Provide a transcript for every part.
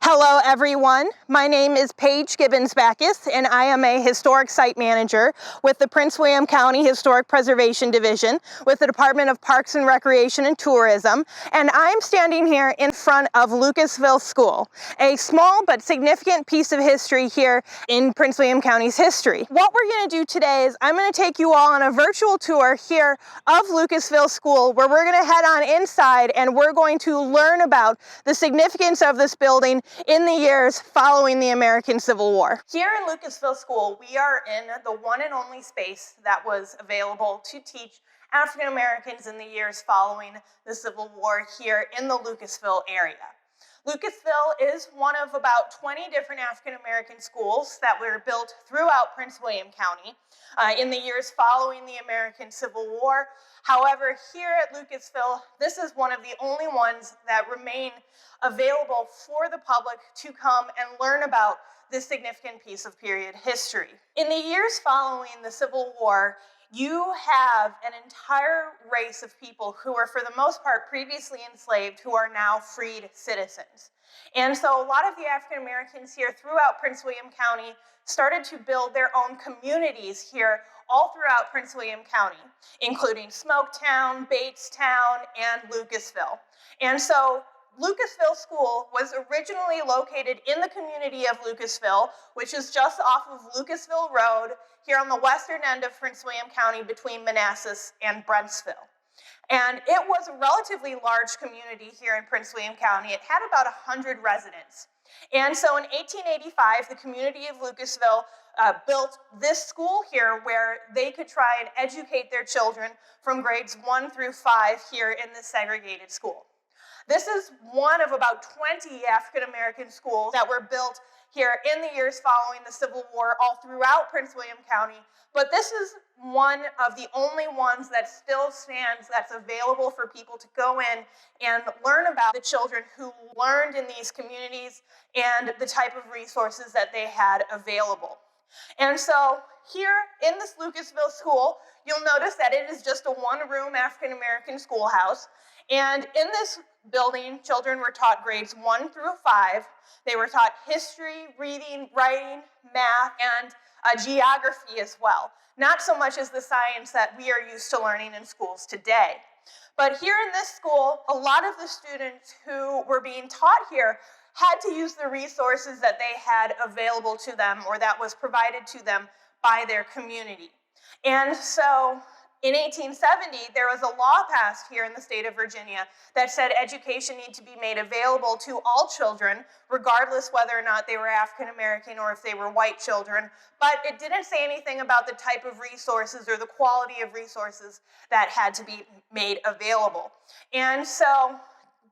Hello everyone, my name is Paige Gibbons-Backus and I am a Historic Site Manager with the Prince William County Historic Preservation Division with the Department of Parks and Recreation and Tourism, and I'm standing here in front of Lucasville School, a small but significant piece of history here in Prince William County's history. What we're going to do today is I'm going to take you all on a virtual tour here of Lucasville School, where we're going to head on inside and we're going to learn about the significance of this building in the years following the American Civil War. Here in Lucasville School, we are in the one and only space that was available to teach African Americans in the years following the Civil War here in the Lucasville area. Lucasville is one of about 20 different African American schools that were built throughout Prince William County in the years following the American Civil War. However, here at Lucasville, this is one of the only ones that remain available for the public to come and learn about this significant piece of period history. In the years following the Civil War, you have an entire race of people who were, for the most part, previously enslaved, who are now freed citizens. And so a lot of the African Americans here throughout Prince William County started to build their own communities here all throughout Prince William County, including Smoketown, Batestown, and Lucasville. And so Lucasville School was originally located in the community of Lucasville, which is just off of Lucasville Road, here on the western end of Prince William County between Manassas and Brentsville. And it was a relatively large community here in Prince William County. It had about 100 residents. And so in 1885, the community of Lucasville built this school here where they could try and educate their children from grades 1 through 5 here in this segregated school. This is one of about 20 African American schools that were built here in the years following the Civil War all throughout Prince William County, but this is one of the only ones that still stands that's available for people to go in and learn about the children who learned in these communities and the type of resources that they had available. And so here in this Lucasville School, you'll notice that it is just a one-room African American schoolhouse. And in this building, children were taught grades 1 through 5. They were taught history, reading, writing, math, and geography as well. Not so much as the science that we are used to learning in schools today. But here in this school, a lot of the students who were being taught here had to use the resources that they had available to them or that was provided to them by their community. And so in 1870, there was a law passed here in the state of Virginia that said education needed to be made available to all children, regardless whether or not they were African American or if they were white children. But it didn't say anything about the type of resources or the quality of resources that had to be made available. And so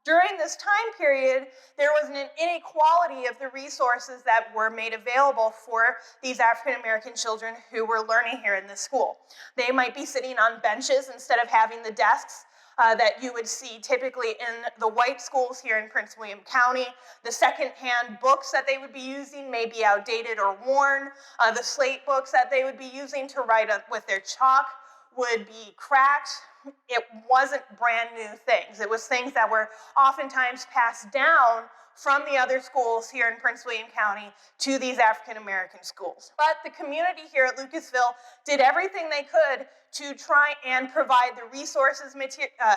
during this time period, there was an inequality of the resources that were made available for these African American children who were learning here in this school. They might be sitting on benches instead of having the desks that you would see typically in the white schools here in Prince William County. The secondhand books that they would be using may be outdated or worn. The slate books that they would be using to write with their chalk would be cracked. It wasn't brand new things. It was things that were oftentimes passed down from the other schools here in Prince William County to these African American schools. But the community here at Lucasville did everything they could to try and provide the resources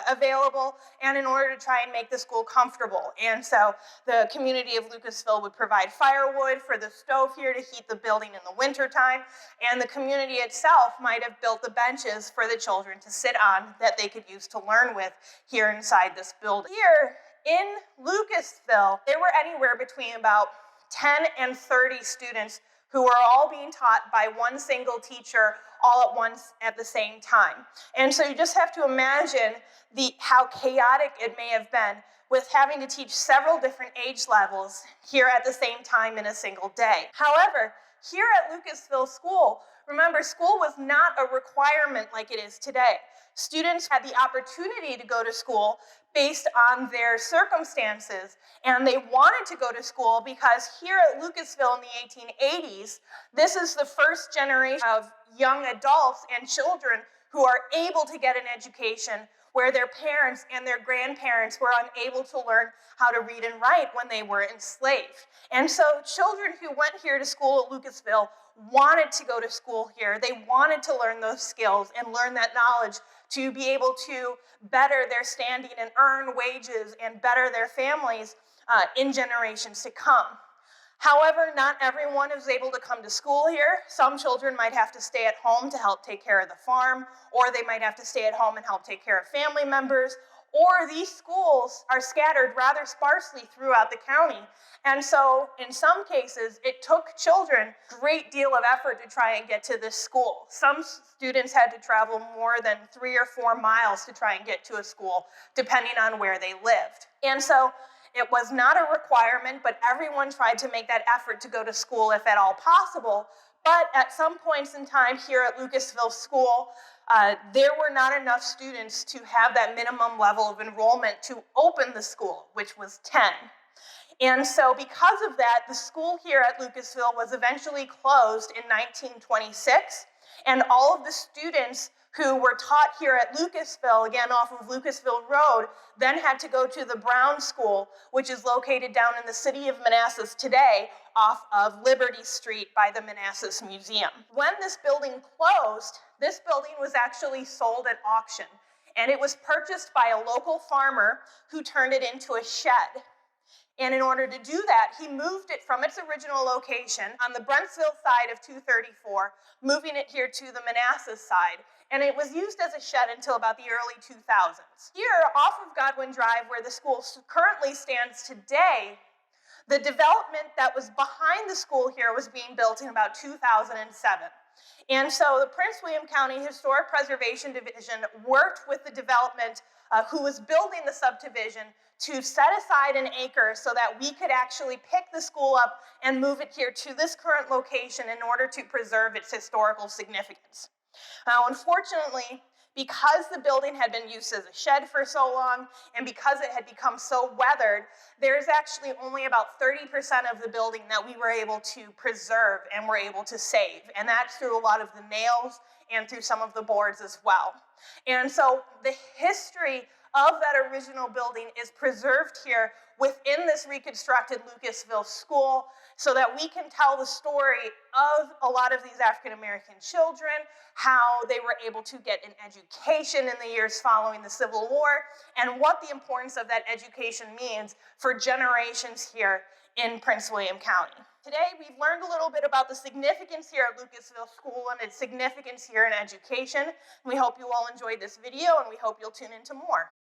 available and in order to try and make the school comfortable. And so the community of Lucasville would provide firewood for the stove here to heat the building in the wintertime, and the community itself might have built the benches for the children to sit on that they could use to learn with here inside this building. Here in Lucasville, there were anywhere between about 10 and 30 students who were all being taught by one single teacher all at once at the same time. And so you just have to imagine how chaotic it may have been with having to teach several different age levels here at the same time in a single day. However, here at Lucasville School, remember, school was not a requirement like it is today. Students had the opportunity to go to school based on their circumstances, and they wanted to go to school because here at Lucasville in the 1880s, this is the first generation of young adults and children who are able to get an education where their parents and their grandparents were unable to learn how to read and write when they were enslaved. And so children who went here to school at Lucasville wanted to go to school here. They wanted to learn those skills and learn that knowledge to be able to better their standing and earn wages and better their families in generations to come. However, not everyone is able to come to school here. Some children might have to stay at home to help take care of the farm, or they might have to stay at home and help take care of family members, or these schools are scattered rather sparsely throughout the county. And so in some cases, it took children a great deal of effort to try and get to this school. Some students had to travel more than 3 or 4 miles to try and get to a school, depending on where they lived. And so it was not a requirement, but everyone tried to make that effort to go to school if at all possible. But at some points in time here at Lucasville School, there were not enough students to have that minimum level of enrollment to open the school, which was 10. And so because of that, the school here at Lucasville was eventually closed in 1926, and all of the students who were taught here at Lucasville, again off of Lucasville Road, then had to go to the Brown School, which is located down in the city of Manassas today, off of Liberty Street by the Manassas Museum. When this building closed, this building was actually sold at auction, and it was purchased by a local farmer who turned it into a shed. And in order to do that, he moved it from its original location on the Brentsville side of 234, moving it here to the Manassas side. And it was used as a shed until about the early 2000s. Here, off of Godwin Drive, where the school currently stands today, the development that was behind the school here was being built in about 2007. And so the Prince William County Historic Preservation Division worked with the development who was building the subdivision to set aside an acre so that we could actually pick the school up and move it here to this current location in order to preserve its historical significance. Now, unfortunately, because the building had been used as a shed for so long, and because it had become so weathered, there's actually only about 30% of the building that we were able to preserve and were able to save. And that's through a lot of the nails and through some of the boards as well. And so the history of that original building is preserved here within this reconstructed Lucasville School so that we can tell the story of a lot of these African-American children, how they were able to get an education in the years following the Civil War, and what the importance of that education means for generations here in Prince William County. Today, we've learned a little bit about the significance here at Lucasville School and its significance here in education. We hope you all enjoyed this video, and we hope you'll tune into more.